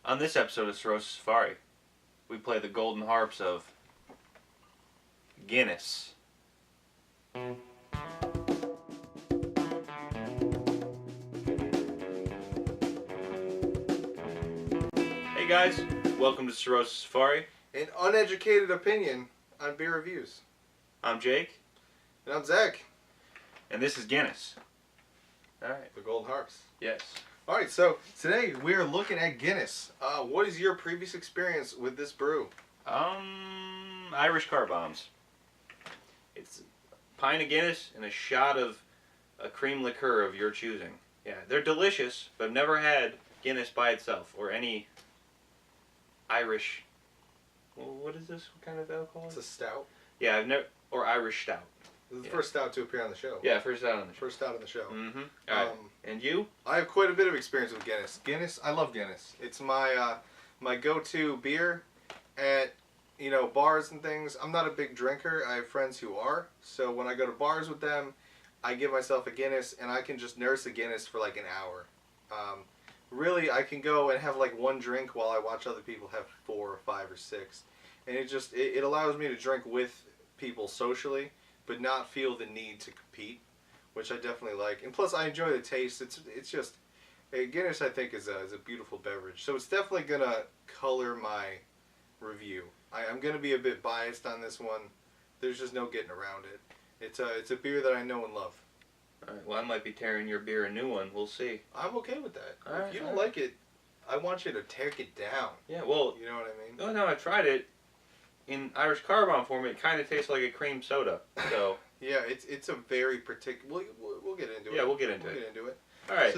On this episode of Cirrhosis Safari, we play the golden harps of Guinness. Hey guys, welcome to Cirrhosis Safari. An uneducated opinion on beer reviews. I'm Jake. And I'm Zach. And this is Guinness. Alright. The Golden Harps. Yes. Alright, so today we're looking at Guinness. What is your previous experience with this brew? Irish car bombs. It's a pint of Guinness and a shot of a cream liqueur of your choosing. Yeah, they're delicious, but I've never had Guinness by itself or any Irish. Well, what is this? What kind of alcohol? It's a stout. Yeah, I've never. Or Irish stout. This is the first stout to appear on the show. Yeah, first stout on the show. First stout on the show. Mm-hmm. All right. And you? I have quite a bit of experience with Guinness. I love Guinness. It's my my go-to beer at bars and things. I'm not a big drinker. I have friends who are. So when I go to bars with them, I give myself a Guinness and I can just nurse a Guinness for like an hour. Really, I can go and have like one drink while I watch other people have 4 or 5 or 6, and it allows me to drink with people socially, but not feel the need to compete, which I definitely like. And plus, I enjoy the taste. It's just Guinness. I think is a beautiful beverage, so it's definitely gonna color my review. I'm gonna be a bit biased on this one. There's just no getting around it. It's a beer that I know and love. Alright, well, I might be tearing your beer a new one. We'll see. I'm okay with that. Alright, if you don't like it, I want you to take it down. Yeah, well, you know what I mean? No, I tried it. In Irish car bomb form, it kind of tastes like a cream soda. So yeah, it's a very particular. We'll get into it. Yeah, we'll get into it. All right.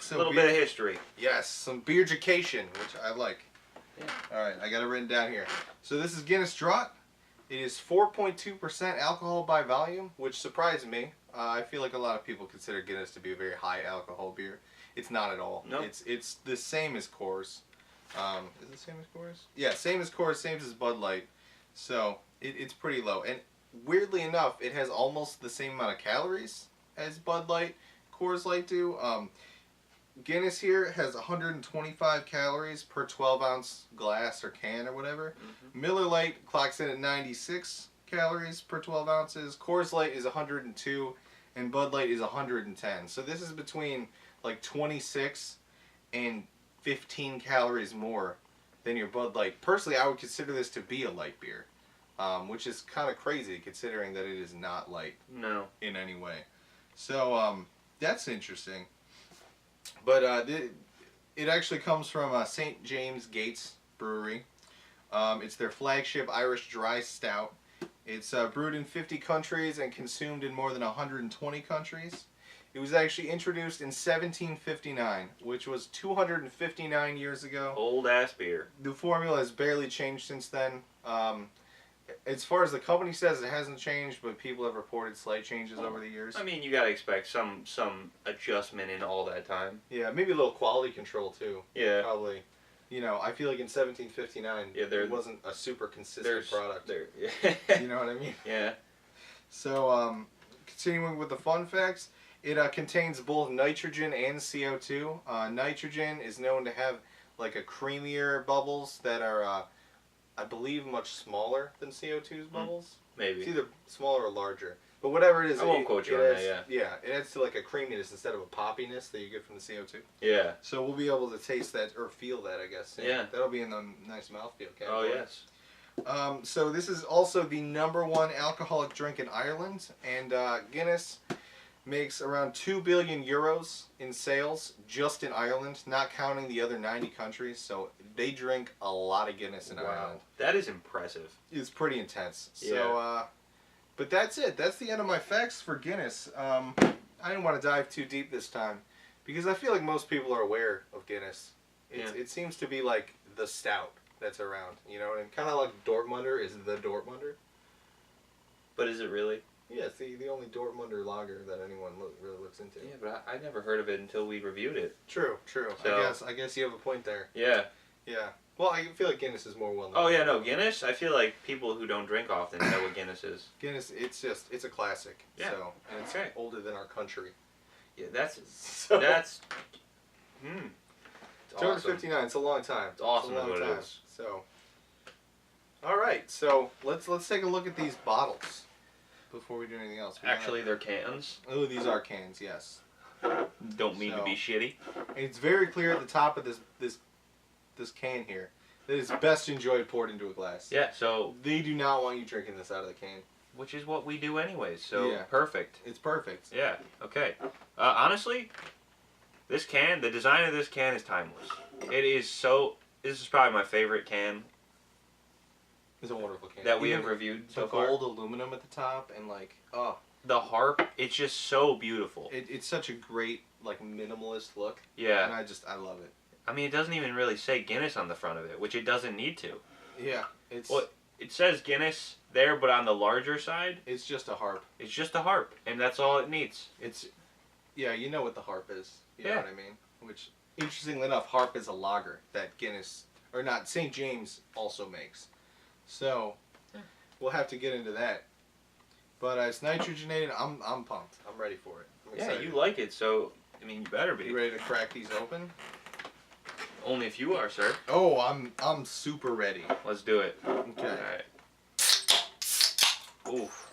So a little bit of history. Yes, some beer education, which I like. Yeah. All right, I got it written down here. So this is Guinness Draught. It is 4.2% alcohol by volume, which surprised me. I feel like a lot of people consider Guinness to be a very high alcohol beer. It's not at all. No. It's the same as Coors. Is it the same as Coors? Yeah, same as Coors, same as Bud Light. So it's pretty low. And weirdly enough, it has almost the same amount of calories as Bud Light, Coors Light do. Guinness here has 125 calories per 12-ounce glass or can or whatever. Mm-hmm. Miller Lite clocks in at 96 calories per 12 ounces. Coors Light is 102, and Bud Light is 110. So this is between like 26 and 15 calories more than your Bud Light. Personally, I would consider this to be a light beer, which is kind of crazy considering that it is not light. No. In any way. So that's interesting. But it actually comes from St. James Gates Brewery. It's their flagship Irish dry stout. It's brewed in 50 countries and consumed in more than 120 countries. It was actually introduced in 1759, which was 259 years ago. Old ass beer. The formula has barely changed since then. As far as the company says, it hasn't changed, but people have reported slight changes over the years. I mean, you gotta expect some adjustment in all that time. Yeah, maybe a little quality control too. Yeah. Probably. I feel like in 1759, it wasn't a super consistent product. You know what I mean? Yeah. So, continuing with the fun facts, it contains both nitrogen and CO2. Nitrogen is known to have like a creamier bubbles that are, I believe, much smaller than CO2's bubbles. Maybe. It's either smaller or larger. But whatever it is, I won't quote you on that, yeah. Yeah, it adds to like a creaminess instead of a poppiness that you get from the CO2. Yeah. So we'll be able to taste that, or feel that, I guess. Yeah. That'll be in the nice mouthfeel category. Oh, yes. So this is also the #1 alcoholic drink in Ireland, and Guinness makes around 2 billion euros in sales just in Ireland, not counting the other 90 countries. So they drink a lot of Guinness in Ireland. That is impressive. It's pretty intense. Yeah. So, but that's it. That's the end of my facts for Guinness. I didn't want to dive too deep this time because I feel like most people are aware of Guinness. It seems to be like the stout that's around, and kind of like Dortmunder is the Dortmunder. But is it really? Yeah, it's the only Dortmunder lager that anyone really looks into. Yeah, but I never heard of it until we reviewed it. True. So, I guess you have a point there. Yeah. Yeah. Well, I feel like Guinness is more well known. Oh yeah, no, Guinness. I feel like people who don't drink often know what Guinness is. Guinness, it's a classic. Yeah. So, and it's older than our country. Yeah, that's. It's awesome. 259. It's a long time. It's awesome. It's a long Is what time. it is. So, all right. So let's take a look at these bottles before we do anything else. Actually, they're cans. Oh, these are cans. Yes. Don't mean to be shitty. It's very clear at the top of this can here that it's best enjoyed poured into a glass. Yeah. So They do not want you drinking this out of the can. which is what we do anyways. So Yeah. perfect. It's perfect. Yeah. Okay. Honestly, this can, the design of this can is timeless. It is so. This is probably my favorite can It's a wonderful can. that we Even have reviewed the so far. gold aluminum at the top and like The harp, it's just so beautiful. it's such a great like minimalist look. Yeah. And I love it. I mean, it doesn't even really say Guinness on the front of it, which it doesn't need to. Yeah. It's Well, it says Guinness there, but on the larger side, it's just a harp. it's just a harp, and that's all it needs. Yeah, you know what the harp is. You Yeah. know what I mean? Which, interestingly enough, harp is a lager that Guinness, or not, St. James also makes. So, we'll have to get into that. But it's nitrogenated. I'm pumped. I'm ready for it. I'm Yeah, excited. you like it, so, I mean, you better be. You ready to crack these open? Only if you are, sir. Oh, I'm super ready. Let's do it. Okay. Alright. Oof.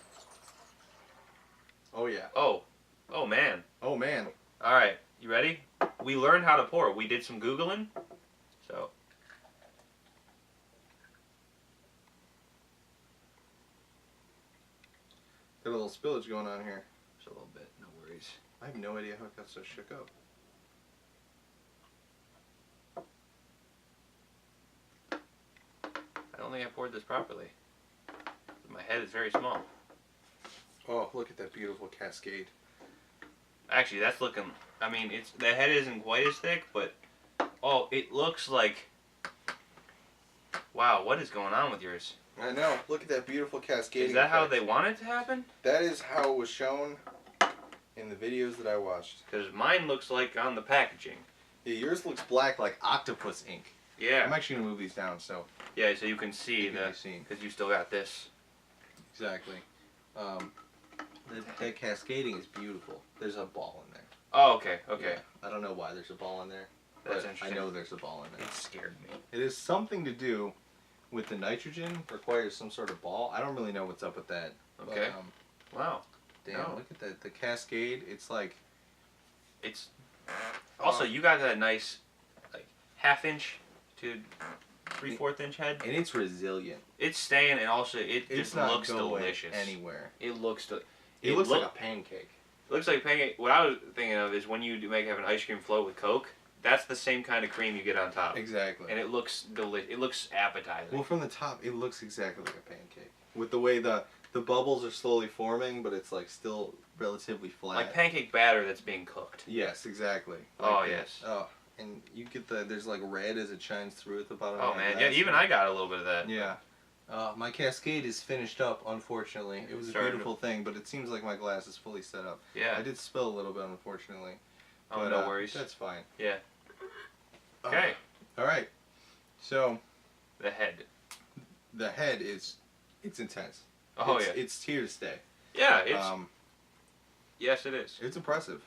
Oh, yeah. Oh. Oh, man. Oh, man. Alright, you ready? We learned how to pour. We did some Googling. So. Got a little spillage going on here. Just a little bit, no worries. I have no idea how it got so shook up. I don't think I poured this properly. My head is very small. Oh, look at that beautiful cascade. Actually, that's looking. I mean, it's the head isn't quite as thick, but oh, it looks like. Wow, what is going on with yours? I know. Look at that beautiful cascade. Is that how they want it to happen? That is how it was shown in the videos that I watched. Because mine looks like on the packaging. Yeah, yours looks black like octopus ink. Yeah. I'm actually gonna move these down so Yeah, so you can see it can the. be seen. Because you still got this. Exactly. That cascading is beautiful. There's a ball in there. Oh, okay, okay. Yeah, I don't know why there's a ball in there. That's but interesting. I know there's a ball in there. It scared me. It is something to do with the nitrogen. Requires some sort of ball. I don't really know what's up with that. Okay. But, Wow. damn, No. look at that. The cascade. It's like. It's. Also, you got that nice, like, 1/2 inch to 3/4 inch head. And it's resilient. It's staying, and also it It's just not looks going delicious. anywhere. It looks. It looks like a pancake. It looks like pancake. What I was thinking of is when you have an ice cream float with Coke. That's the same kind of cream you get on top. Exactly. And it looks delicious. It looks appetizing. Well, from the top, it looks exactly like a pancake. With the way the bubbles are slowly forming, but it's like still relatively flat. Like pancake batter that's being cooked. Yes, exactly. Oh, Like yes. Oh, and you get there's like red as it shines through at the bottom. Oh of man, that yeah. glass. Even I got a little bit of that. Yeah. My cascade is finished up, unfortunately. It was a Starting to- beautiful thing, but it seems like my glass is fully set up. Yeah. I did spill a little bit, unfortunately. Oh, but, no worries. That's fine. Yeah. Okay. All right. So The head. the head is, it's intense. Oh it's, yeah. It's here to stay. Yeah. It's. Yes, it is. It's impressive.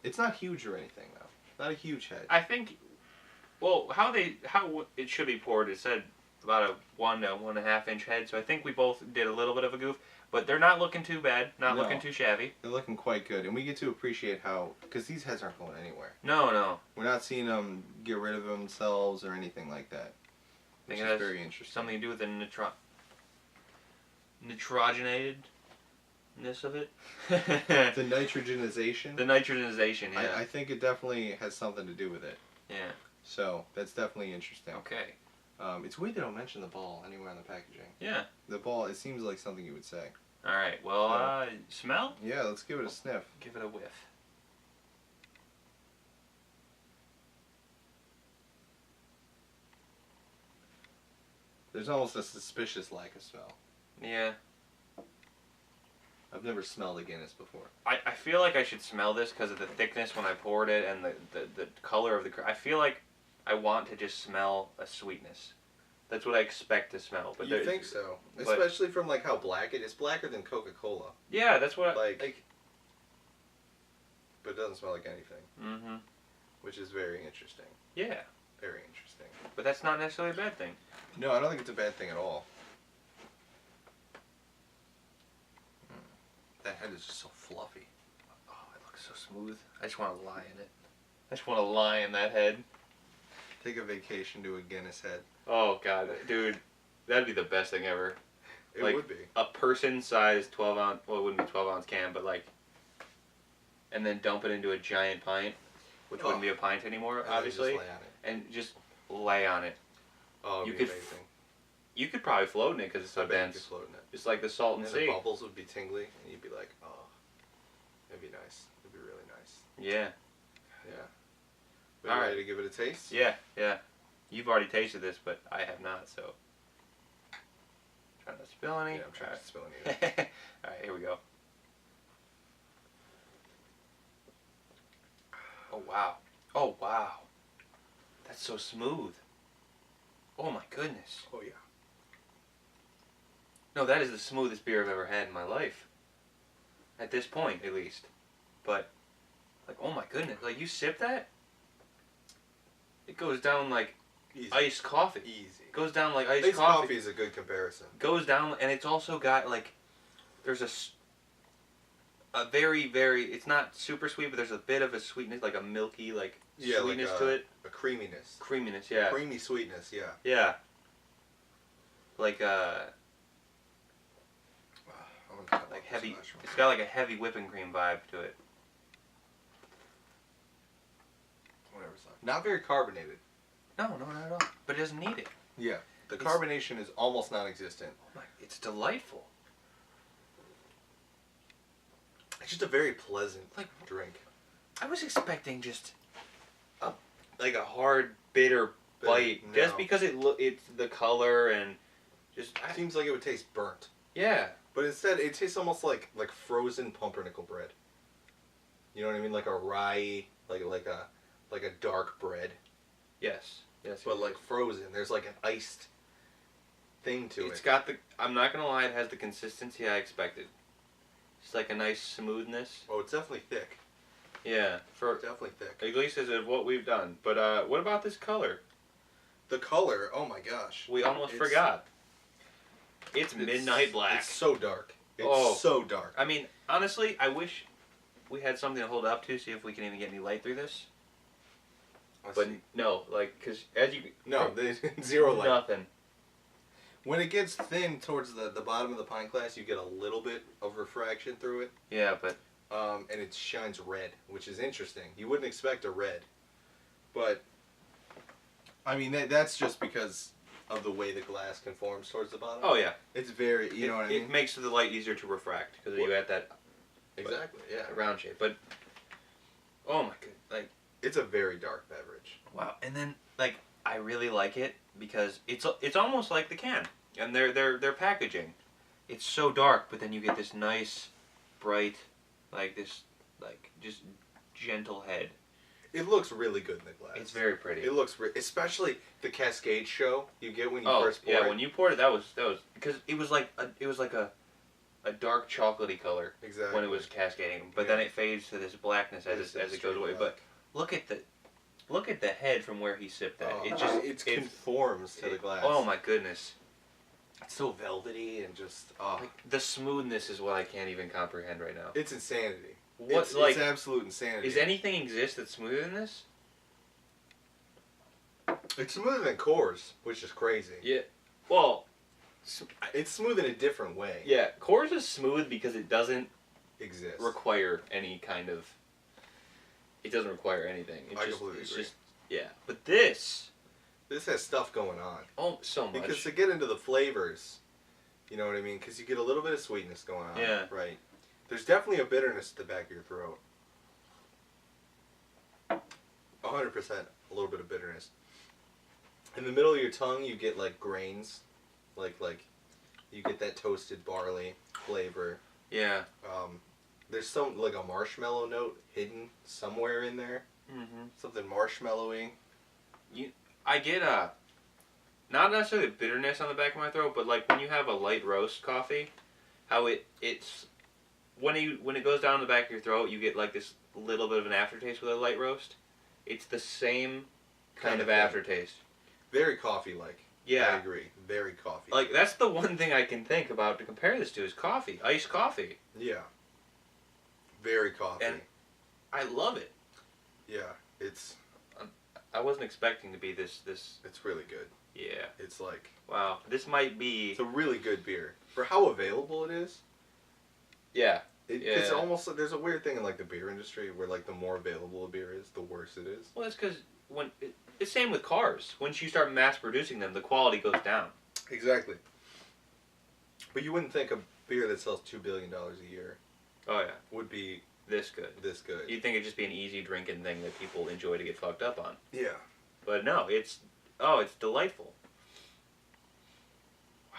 It's not huge or anything though. Not a huge head. I think. Well, how it should be poured. It said about a 1 to 1.5 inch head. So I think we both did a little bit of a goof, but they're not looking too bad. Not No. looking too shabby. They're looking quite good, and we get to appreciate how, because these heads aren't going anywhere. No, no. We're not seeing them get rid of themselves or anything like that. I Which think it is has very interesting. something to do with the nitrogenatedness of it. The nitrogenization. The nitrogenization, yeah. I think it definitely has something to do with it. Yeah. So that's definitely interesting. Okay. It's weird they don't mention the ball anywhere on the packaging. Yeah. The ball, it seems like something you would say. All right. Well, smell? Yeah, let's give it a sniff. Give it a whiff. There's almost a suspicious lack of smell. Yeah. I've never smelled a Guinness before. I feel like I should smell this because of the thickness when I poured it and the color of the. I feel like I want to just smell a sweetness. That's what I expect to smell. But You think so? but- Especially from like how black it is. Blacker than Coca-Cola. Yeah, that's what Like- But it doesn't smell like anything. Mm-hmm. Which is very interesting. Yeah. Very interesting. But that's not necessarily a bad thing. No, I don't think it's a bad thing at all. That head is just so fluffy. Oh, it looks so smooth. I just want to lie in it. I just want to lie in that head. Take a vacation to a Guinness head. Oh, God. Dude, that'd be the best thing ever. It like, would be. A person-sized 12-ounce, well, it wouldn't be 12-ounce can, but like, and then dump it into a giant pint, which wouldn't be a pint anymore, And obviously. Just lay on it. And just lay on it. Oh, You it'd be could amazing. You could probably float in it because it's so I bet you dense. could float in it. Just like the Salton And Sea. the bubbles would be tingly, and you'd be like, oh, it'd be nice. It'd be really nice. Yeah. Yeah. Are All you right. ready to give it a taste? Yeah, yeah. You've already tasted this, but I have not, so. Trying not to spill any. Yeah, I'm trying to spill it. Alright, here we go. Oh, wow. Oh, wow. That's so smooth. Oh, my goodness. Oh, yeah. No, that is the smoothest beer I've ever had in my life. At this point, at least. But, like, oh my goodness. Like, you sip that? It goes down like Easy. iced coffee. Easy. It goes down like iced Iced coffee. coffee is a good comparison. Goes down, and it's also got, like, there's a very, very, it's not super sweet, but there's a bit of a sweetness, like a milky, like, Yeah, sweetness like to it. A creaminess. Creaminess, yeah. Creamy sweetness, yeah. Yeah. Like, like heavy, it's got like a heavy whipping cream vibe to it. Whatever. Not very carbonated. No, not at all. But it doesn't need it. Yeah. The It's- carbonation is almost non-existent. Oh my, it's delightful. It's just a very pleasant Like- drink. I was expecting just like a hard, bitter bite, No. just because it's the color and just It seems like it would taste burnt. yeah. But instead, it tastes almost like frozen pumpernickel bread. You know what I mean? Like a rye, like a dark bread, Yes. Yes. but like frozen. There's like an iced thing to It's it. got the. I'm not gonna lie. It has the consistency I expected. It's like a nice smoothness. Oh, it's definitely thick. Yeah. For Definitely thick. at least as of what we've done. But what about this color? The color, oh my gosh. We almost It's- forgot. It's midnight black. It's so dark. It's Oh. so dark. I mean, honestly, I wish we had something to hold up to, see if we can even get any light through this. Let's But see. no, like, because as you... No, there's zero light. Nothing. When it gets thin towards the bottom of the pint glass, you get a little bit of refraction through it. Yeah, but... And it shines red, which is interesting. You wouldn't expect a red. But, I mean, that's just because of the way the glass conforms towards the bottom. Oh, yeah. It's very, you know what I mean? It makes the light easier to refract, because you had that Exactly, yeah. round shape. But, oh my god, like... It's a very dark beverage. Wow, and then, like, I really like it, because it's almost like the can. And their packaging. It's so dark, but then you get this nice, bright, like this, like, just gentle head. It looks really good in the glass. It's very pretty. It looks, especially the cascade show you get when you Oh, first pour yeah, it. when you poured it, that was, because it was like a dark chocolatey color Exactly. when it was cascading, but Yeah. then it fades to this blackness as it goes away. But look at the head from where he sipped that. Oh, it conforms to the glass. Oh my goodness. It's so velvety and just Like, the smoothness is what I can't even comprehend right now. it's insanity. What's It's like absolute insanity. is anything exist that's smoother than this? It's smoother than Coors, which is crazy. Yeah. Well, It's smooth in a different way. yeah, Coors is smooth because it doesn't Exists. require any kind of. It doesn't require anything. I completely agree. Just yeah. But this, This has stuff going on. oh, so much. Because to get into the flavors, you know what I mean? Because you get a little bit of sweetness going on. Yeah. Right. There's definitely a bitterness at the back of your throat. 100%, a little bit of bitterness. In the middle of your tongue, you get like grains, like you get that toasted barley flavor. Yeah. There's some like a marshmallow note hidden somewhere in there. Mm-hmm. Something marshmallowy. I get not necessarily bitterness on the back of my throat, but like when you have a light roast coffee, how it's when it goes down the back of your throat, you get like this little bit of an aftertaste with a light roast. It's the same kind of thing. aftertaste. Very coffee-like. Yeah. I agree. Very coffee. Like, that's the one thing I can think about to compare this to is coffee. Iced coffee. Yeah. Very coffee. And I love it. Yeah. It's I wasn't expecting to be this. it's really good. Yeah. It's like, Wow. This might be. it's a really good beer. For how available it is. Yeah. It's almost, there's a weird thing in like the beer industry where like the more available a beer is, the worse it is. Well, that's because it's same with cars. Once you start mass producing them, the quality goes down. Exactly. But you wouldn't think a beer that sells $2 billion a year Oh yeah. would be This good. this good. You'd think it'd just be an easy drinking thing that people enjoy to get fucked up on. Yeah. But no, it's delightful. Wow.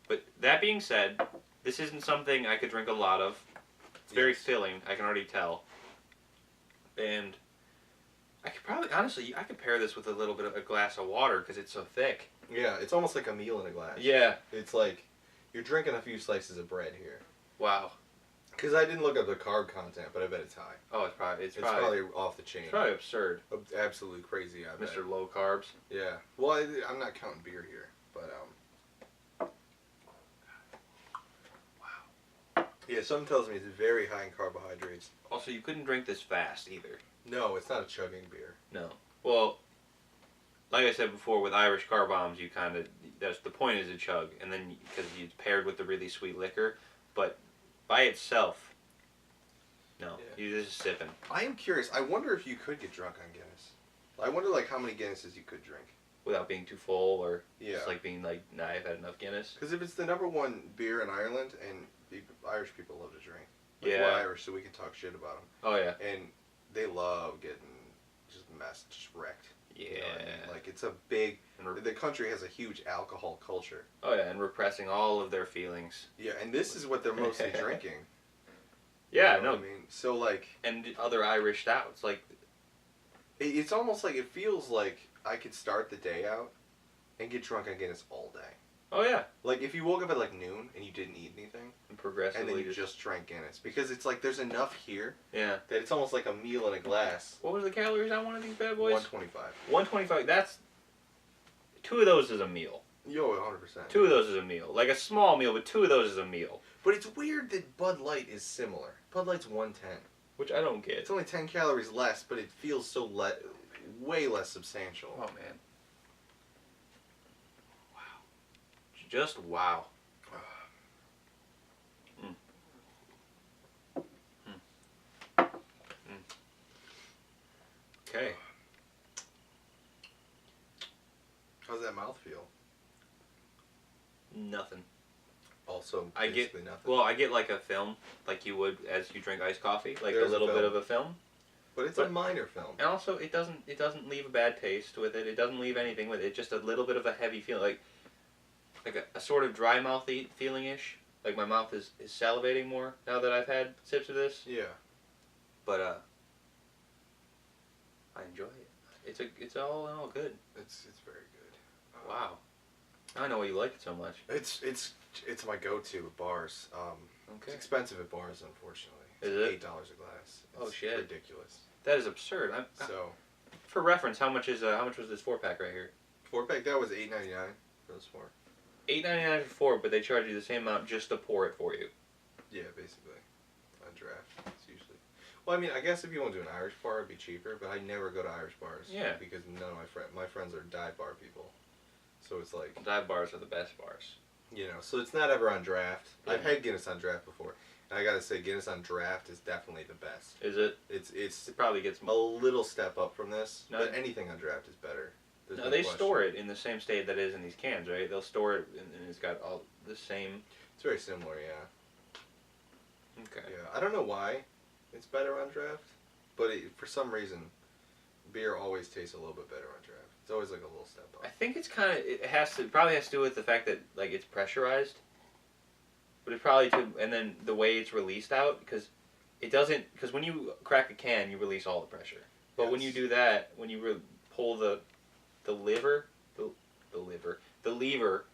But that being said, this isn't something I could drink a lot of. It's very filling, I can already tell. And I could probably, honestly, I could pair this with a little bit of a glass of water because it's so thick. Yeah, it's almost like a meal in a glass. Yeah. It's like you're drinking a few slices of bread here. Wow. Because I didn't look up the carb content, but I bet it's high. Oh, it's probably off the chain. It's probably absurd. Absolutely crazy, I bet. Mr. Low Carbs. Yeah. Well, I'm not counting beer here, but Wow. yeah, something tells me it's very high in carbohydrates. Also, you couldn't drink this fast either. No, it's not a chugging beer. No. Well, like I said before, with Irish car bombs, you kind of, that's the point is a chug, and then because it's paired with the really sweet liquor, but by itself, no, you're just sipping. I am curious. I wonder if you could get drunk on Guinness. I wonder like how many Guinnesses you could drink Without being too full, or Yeah. just like being like, nah, I've had enough Guinness. Because if it's the #1 beer in Ireland, and Irish people love to drink. Like, Yeah. we're Irish, so we can talk shit about them. Oh yeah. And they love getting just wrecked. Yeah. You know what I mean? Like it's a big. And The country has a huge alcohol culture. oh yeah, and repressing all of their feelings. Yeah, and this is what they're mostly drinking. Yeah, You know no, what I mean, so like and other Irish stouts, like, it's almost like it feels like I could start the day out and get drunk on Guinness all day. oh yeah, Like if you woke up at like noon and you didn't eat anything, and progressively and then you just drank Guinness, because it's like there's enough here yeah. that it's almost like a meal in a glass. What was the calories on one of these bad boys? 125. 125. That's 2 of those is a meal. Yo, 100%. 2 of those is a meal. Like a small meal, but 2 of those is a meal. But it's weird that Bud Light is similar. Bud Light's 110. Which I don't get. It's only 10 calories less, but it feels so way less substantial. Oh man. Wow. Just wow. Mm. Mm. Mm. Okay. How's that mouth feel? Nothing. Also, I get basically nothing. well. I get like a film, like you would as you drink iced coffee, like There's a little a bit film. of a film. But it's a minor film. And also, it doesn't leave a bad taste with it. It doesn't leave anything with it. Just a little bit of a heavy feeling, like a sort of dry mouthy feeling ish. Like my mouth is salivating more now that I've had sips of this. Yeah. But I enjoy it. It's all in all good. It's very good. Wow. I know why you like it so much. It's my go-to at bars. It's Okay. expensive at bars, unfortunately. It's Is it? $8 a glass. It's Oh, shit. ridiculous. That is absurd. So, For reference, how much was this 4-pack right here? 4-pack, that was $8.99 for those 4. $8.99 for 4, but they charge you the same amount just to pour it for you. Yeah, basically. On draft. It's usually. Well, I mean, I guess if you want to do an Irish bar, it'd be cheaper, but I never go to Irish bars. Yeah. Because none of my friends are dive bar people. So it's like, Dive bars are the best bars. you know, so it's not ever on draft. Yeah. I've had Guinness on draft before. And I gotta say, Guinness on draft is definitely the best. Is it? It's It probably gets a little step up from this, No. but anything on draft is better. There's No, no they question. store it in the same state that it is in these cans, right? They'll store it, and it's got all the same. It's very similar, yeah. Okay. Yeah, I don't know why it's better on draft, but for some reason, beer always tastes a little bit better on draft. It's always like a little step up. I think it's kind of probably has to do with the fact that like it's pressurized, but it's probably and then the way it's released out because it doesn't because when you crack a can you release all the pressure, but when you Yes. do that when you pull the lever,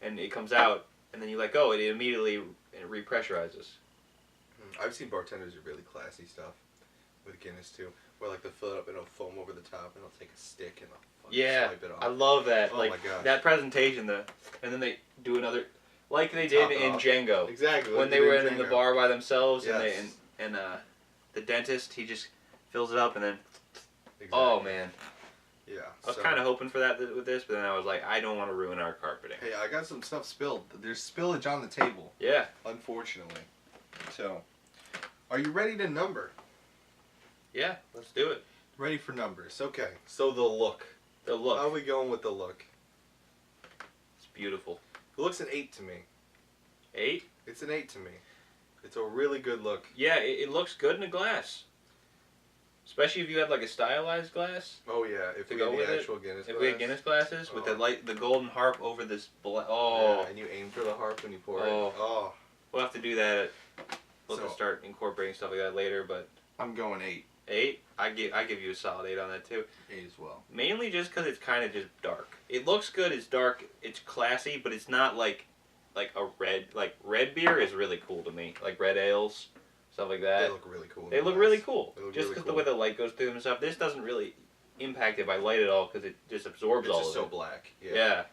and it comes out and then you let go, it immediately repressurizes. I've seen bartenders do really classy stuff with Guinness too. Where like they fill it up and it'll foam over the top and it'll take a stick and they'll Yeah, swipe it off. I love that. Oh like my gosh. that presentation, and then they do another, like they did in Django. Exactly. When they were in the bar by themselves, Yes. and the dentist, he just fills it up and then. Exactly. Oh man. Yeah. I was kind of hoping for that with this, but then I was like, I don't want to ruin our carpeting. Hey, I got some stuff spilled. There's spillage on the table. Yeah. Unfortunately. So, are you ready to number? Yeah, let's do it. Ready for numbers. Okay. So the look. The look. How are we going with the look? It's beautiful. It looks an 8 to me. 8? It's an 8 to me. It's a really good look. Yeah, it looks good in a glass. Especially if you had like a stylized glass. Oh yeah, if To we go had with the it, actual Guinness If glass. we had Guinness glasses with the golden harp over this Yeah, and you aim for the harp when you pour it. Oh. We'll have to do that. We'll have So- to start incorporating stuff like that later, but I'm going 8. 8? I give you a solid 8 on that too. 8 as well. Mainly just because it's kind of just dark. It looks good. It's dark. It's classy, but it's not like a red. Like red beer is really cool to me. Like red ales, stuff like that. They look really cool. They look really cool. They look Just really because cool. the way the light goes through them and stuff. This doesn't really impact it by light at all because it just absorbs It's all just of so it. black. Yeah.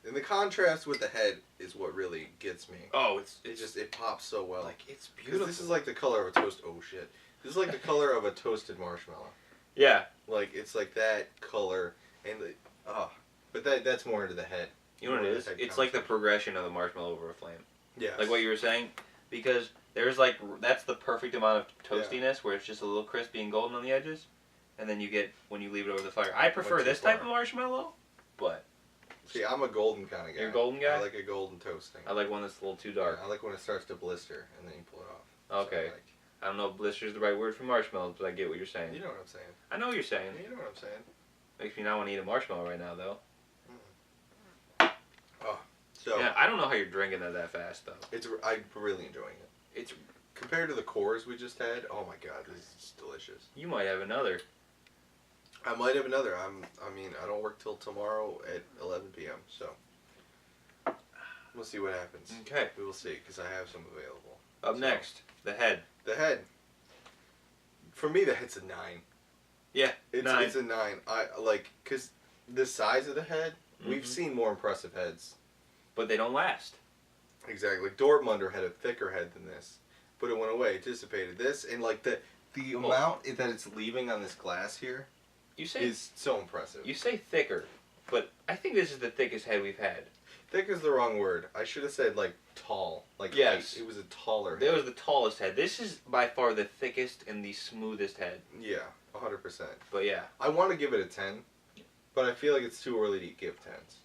And the contrast with the head is what really gets me. Oh, It pops so well. like it's 'Cause beautiful. this is like the color of a toast. Oh shit! This is like the color of a toasted marshmallow. Yeah. Like it's like that color, and but that's more into the head. You know what it More is? the head It's like the concept. progression of the marshmallow over a flame. Yeah. Like what you were saying, because there's like that's the perfect amount of toastiness where it's just a little crispy and golden on the edges, and then you get when you leave it over the fire. I prefer Went too this type far. of marshmallow, but See, I'm a golden kind of guy. You're a golden guy? I like a golden toasting. I like one that's a little too dark. I like when it starts to blister and then you pull it off. Okay. So, I don't know if blister is the right word for marshmallows, but I get what you're saying. you know what I'm saying. I know what you're saying. You know what I'm saying. Makes me not want to eat a marshmallow right now, though. So Yeah, I don't know how you're drinking that fast, though. I'm really enjoying it. It's Compared to the cores we just had, oh my god, this is delicious. you might have another. I might have another. I don't work till tomorrow at 11 p.m. So we'll see what happens. Okay. We will see because I have some available. Up So, next, the head. The head. For me, the head's a 9. Yeah, It's 9. It's a 9. I like because the size of the head. We've Mhm. seen more impressive heads. But they don't last. Exactly. Dortmunder had a thicker head than this, but it went away. It dissipated. This and like the amount that it's leaving on this glass here You say is so impressive. you say thicker, but I think this is the thickest head we've had. Thick is the wrong word. I should have said like tall. Like Yes. height. It was a taller That head. was the tallest head. This is by far the thickest and the smoothest head. Yeah, 100%. But yeah, I want to give it a 10, but I feel like it's too early to give 10s.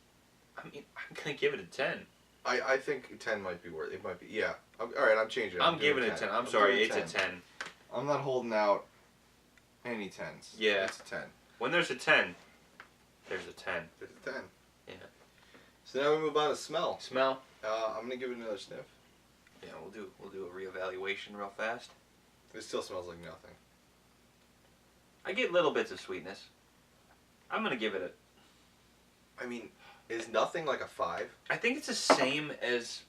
I mean, I'm gonna give it a 10. I think 10 might be worth it. It might be, yeah. Alright, I'm changing it. I'm doing giving it a 10. I'm doing sorry, it's a 10. I'm not holding out any 10s. Yeah. It's a 10. When there's a 10, there's a 10. It's a 10. Yeah. So now we move on to smell. Smell? I'm going to give it another sniff. Yeah, we'll do a reevaluation real fast. It still smells like nothing. I get little bits of sweetness. I'm gonna give it a. I mean, is nothing like a 5? I think it's the same as.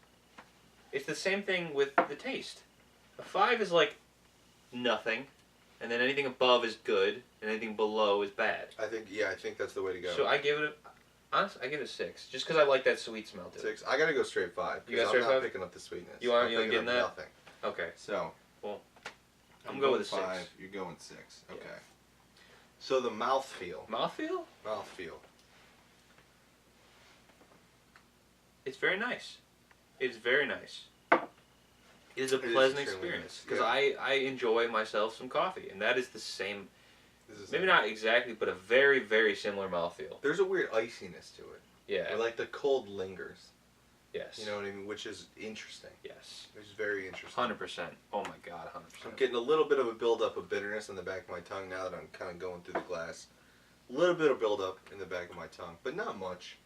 It's the same thing with the taste. A 5 is like nothing, and then anything above is good, and anything below is bad. I think that's the way to go. So I give it honestly, I give it a 6, just because I like that sweet smell to it. 6. I got to go straight 5 You got because straight I'm not 5? picking up the sweetness. You aren't I'm even picking getting up that? Nothing. Okay. So, Well, I'm going going with a 6. 5. You're going 6. Okay. Yeah. So the mouthfeel. Mouthfeel? Mouthfeel. It's very nice. It's very nice. It is a It is pleasant extremely experience nice, because I enjoy myself some coffee, and that is the same. This is Maybe not exactly, but a very, very similar mouthfeel. There's a weird iciness to it. Yeah. Where, like the cold lingers. Yes. You know what I mean? Which is interesting. Yes. Which is very interesting. 100%. Oh my God, 100%. I'm getting a little bit of a buildup of bitterness in the back of my tongue now that I'm kind of going through the glass. A little bit of buildup in the back of my tongue, but not much.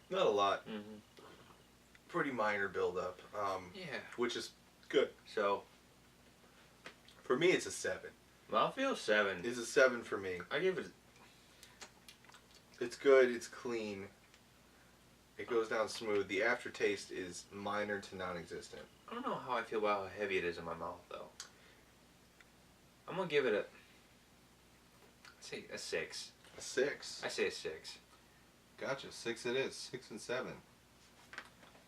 Not a lot. Mm-hmm. Pretty minor buildup. Yeah. Which is good. So, For me, it's a 7. mouthfeel 7. It's a 7 for me. I give it. It's good. It's clean. It goes down smooth. The aftertaste is minor to non-existent. I don't know how I feel about how heavy it is in my mouth though. I'm gonna give it a. say a 6. A 6. I say a 6. Gotcha. 6 it is. 6 and 7.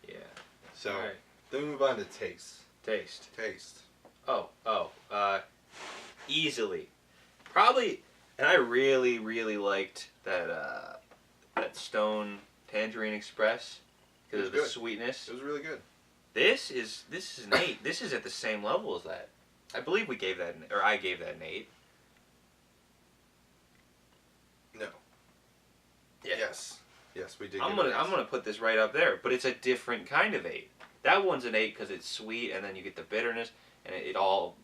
Yeah. So, All right. then we move on to taste. Taste. Taste. Easily. Probably, and I really, really liked that Stone Tangerine Express because of the sweetness. It was really good. This is an 8. This is at the same level as that. I believe we gave that, or I gave that an 8. No. Yeah. Yes. Yes, we did. I'm gonna put this right up there, but it's a different kind of 8. That one's an 8 because it's sweet, and then you get the bitterness, and it all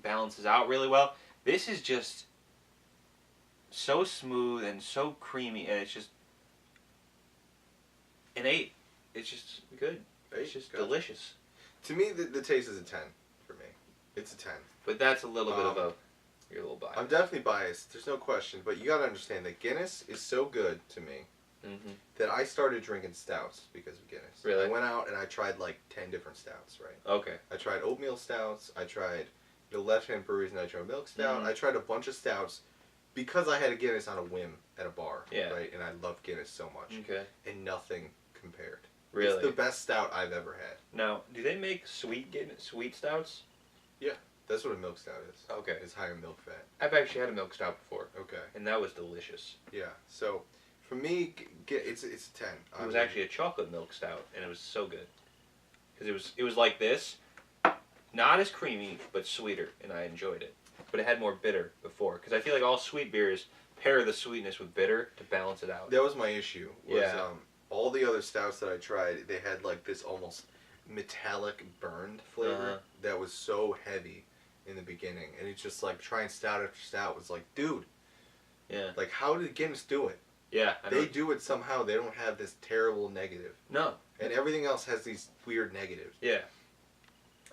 balances out really well. This is just so smooth and so creamy, and it's just an 8. It's just good. It's just delicious. To me, the taste is a 10 for me. It's a 10. But that's a little bit of you're a little biased. I'm definitely biased. There's no question. But you got to understand that Guinness is so good to me that I started drinking stouts because of Guinness. Really? I went out and I tried like 10 different stouts, right? Okay. I tried oatmeal stouts. I tried the Left Hand Brewery's Nitro Milk Stout. I tried a bunch of stouts because I had a Guinness on a whim at a bar. Yeah. Right? And I love Guinness so much. Okay. And nothing compared. Really? It's the best stout I've ever had. Now, do they make sweet stouts? Yeah. That's what a milk stout is. Okay. It's higher milk fat. I've actually had a milk stout before. Okay. And that was delicious. Yeah. So, for me, it's a 10. It was actually a chocolate milk stout, and it was so good. Because it was like this, not as creamy, but sweeter, and I enjoyed it. But it had more bitter before. Because I feel like all sweet beers pair the sweetness with bitter to balance it out. That was my issue. Was, Yeah. All the other stouts that I tried, they had like this almost metallic burned flavor that was so heavy in the beginning. And it's just like trying stout after stout was like, dude. Yeah. Like, how did Guinness do it? Yeah. They do it somehow. They don't have this terrible negative. No. And everything else has these weird negatives. Yeah.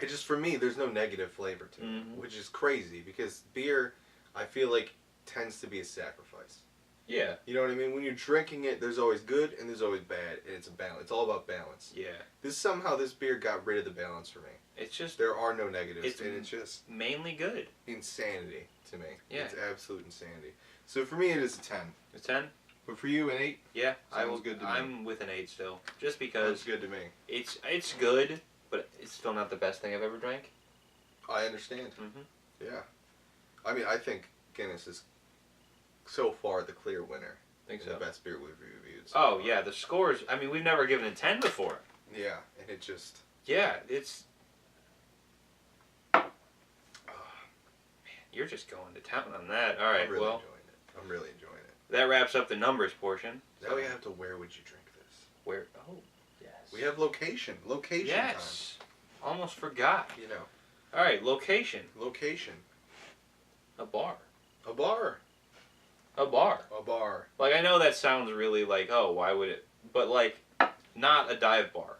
It just, for me, there's no negative flavor to it, which is crazy because beer, I feel like, tends to be a sacrifice. Yeah. You know what I mean? When you're drinking it, there's always good and there's always bad, and it's a balance. It's all about balance. Yeah. Somehow this beer got rid of the balance for me. It's just... There are no negatives, and it's just... mainly good. Insanity to me. Yeah. It's absolute insanity. So for me, it is a 10. A 10? But for you, an 8? Yeah. Sounds good to me. I'm with an 8 still. Just because... Sounds good to me. It's good, but it's still not the best thing I've ever drank. I understand. Mm-hmm. Yeah. I mean, I think Guinness is so far the clear winner. I think so. The best beer we've reviewed. So far. Yeah, the scores. I mean, we've never given a 10 before. Yeah, and it just... Yeah, it's... Oh, man, you're just going to town on that. All right, I'm really enjoying it. I'm really enjoying it. That wraps up the numbers portion. Now we have to, where would you drink this? Where? Oh, yes. We have location. Location yes. Almost forgot. time. You know. All right, location. Location. A bar. A bar. A bar. A bar. Like, I know that sounds really like, oh, why would it? But, like, not a dive bar.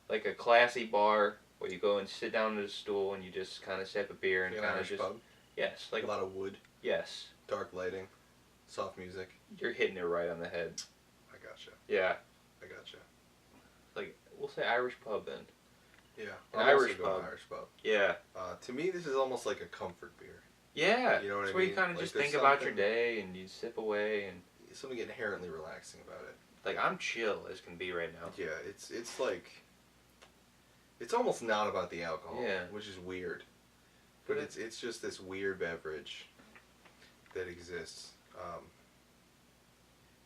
Like a classy bar where you go and sit down at a stool and you just kind of sip a beer and kind of just... pub. Yes. Like a lot of wood. Yes. Dark lighting. Soft music. You're hitting it right on the head. I gotcha. Yeah. I gotcha. Like, we'll say Irish pub then. Yeah. An I'm also Irish going pub. Irish pub. Yeah. To me, this is almost like a comfort beer. Yeah. You know what it's I where mean? you kind of Like, just there's think about your something- day and you sip away and... Something inherently relaxing about it. Like, I'm chill as can be right now. Yeah, it's like... It's almost not about the alcohol, Yeah. which is weird. But it's just this weird beverage that exists.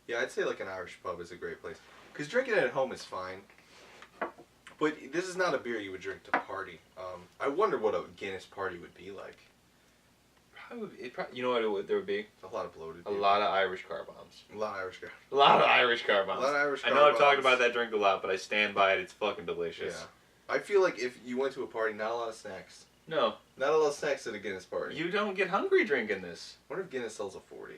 Yeah, I'd say like an Irish pub is a great place. Because drinking it at home is fine. But this is not a beer you would drink to party. I wonder what a Guinness party would be like. You know what there would be? A lot of bloated A people. lot of Irish car bombs. A lot of Irish guys. A lot of Irish car bombs. A lot of Irish I car know I've talked bombs. about that drink a lot, but I stand by it. It's fucking Yeah. delicious. I feel like if you went to a party, not a lot of snacks. No. Not a lot of snacks at a Guinness party. You don't get hungry drinking this. I wonder if Guinness sells a 40.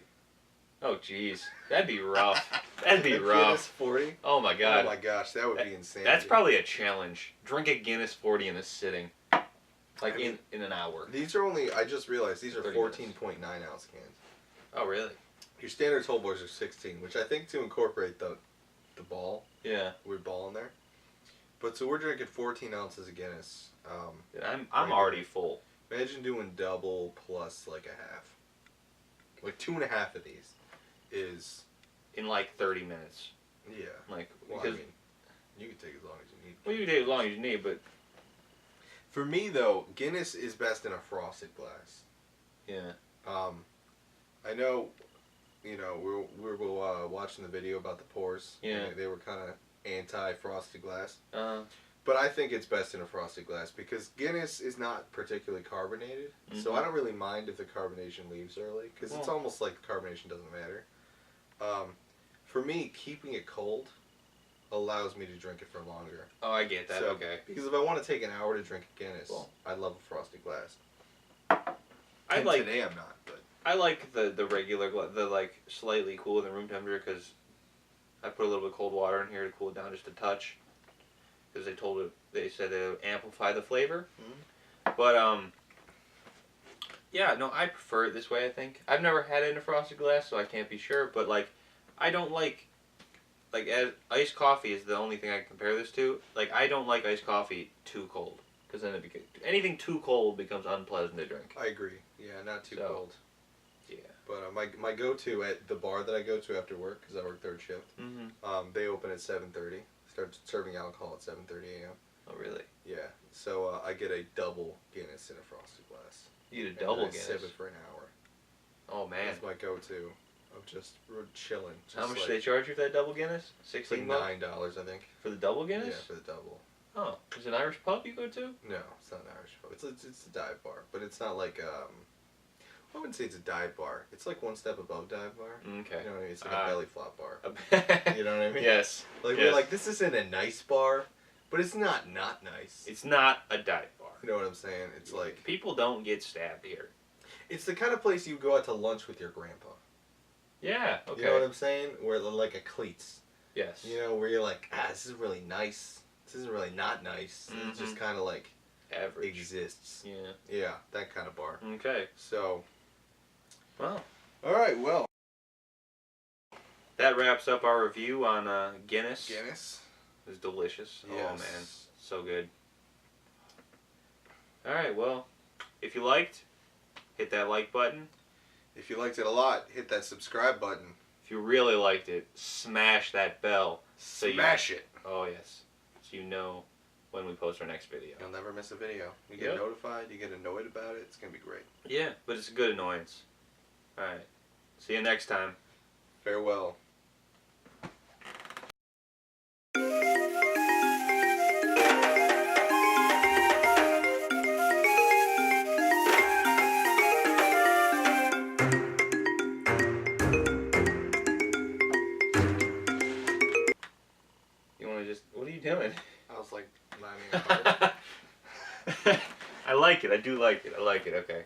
Oh, jeez. That'd be rough. That'd be A rough. Guinness 40? Oh, my God. Oh my gosh, that would be insane. That's probably a challenge. Drink a Guinness 40 in a sitting. Like, in an hour. These are only, I just realized, these are 30 14.9 ounce cans. Oh, really? Your standard tall boys are 16, which I think to incorporate the ball, Yeah. weird ball in there. But so we're drinking 14 ounces of Guinness. I'm already full. Imagine doing double plus like a half. Like 2.5 of these is in like 30 minutes. yeah. Like Well, I because mean, you can take as long as you need. well, you can take as long as you need, but For me though, Guinness is best in a frosted glass. yeah. I know, you know, we were watching the video about the pours. Yeah. And they were kind of anti-frosted glass. Uh, But I think it's best in a frosted glass because Guinness is not particularly carbonated. So I don't really mind if the carbonation leaves early because it's almost like the carbonation doesn't matter. For me, keeping it cold allows me to drink it for longer. oh, I get that. So, Okay. Because if I want to take an hour to drink a Guinness, Cool. I love a frosted glass. I like Today I'm not, but I like the regular the like slightly cooler than room temperature because I put a little bit of cold water in here to cool it down just a touch. Because they said they would amplify the flavor. But yeah, no, I prefer it this way. I think I've never had it in a frosted glass, so I can't be sure. But like, I don't like iced coffee is the only thing I can compare this to. Like, I don't like iced coffee too cold because then anything too cold becomes unpleasant to drink. I agree. Yeah, not too cold. Yeah. But my go-to at the bar that I go to after work, because I work third shift, they open at 7:30. Start serving alcohol at 7:30 a.m. Oh, really? Yeah. So I get a double Guinness in a frosted glass. You get a double and I Guinness? sip it for an hour. Oh, man. That's my go-to of just chilling. How much do they charge you for that double Guinness? It's like $16? $9, I think. For the double Guinness? Yeah, for the double. Oh, is it an Irish pub you go to? No, it's not an Irish pub. It's a dive bar, but it's not like I wouldn't say it's a dive bar. It's like one step above dive bar. Okay. You know what I mean? It's like a belly flop bar. You You know what I mean? Yes. Like yes. we're like, this isn't a nice bar, but it's not nice. It's not a dive bar. You know what I'm saying? It's like People don't get stabbed here. it's the kind of place you go out to lunch with your grandpa. Yeah. Okay. You know what I'm saying? Where like a cleats. Yes. You know, where you're like, this is really nice. This isn't really not nice. It just kind of like Average. exists. Yeah. Yeah, that kind of bar. Okay. So. Well. All right. Well. That wraps up our review on Guinness. Guinness. It was delicious. Yes. Oh man, so good. All right. Well, if you liked, hit that like button. If you liked it a lot, hit that subscribe button. If you really liked it, smash that bell. Smash it. Oh yes. So you know when we post our next video. You'll never miss a video. You get notified. You get annoyed about it. It's gonna be great. Yeah, but it's a good annoyance. All right. See you next time. Farewell. What are you doing? I was like lining a card. I like it. I do like it. I like it. Okay.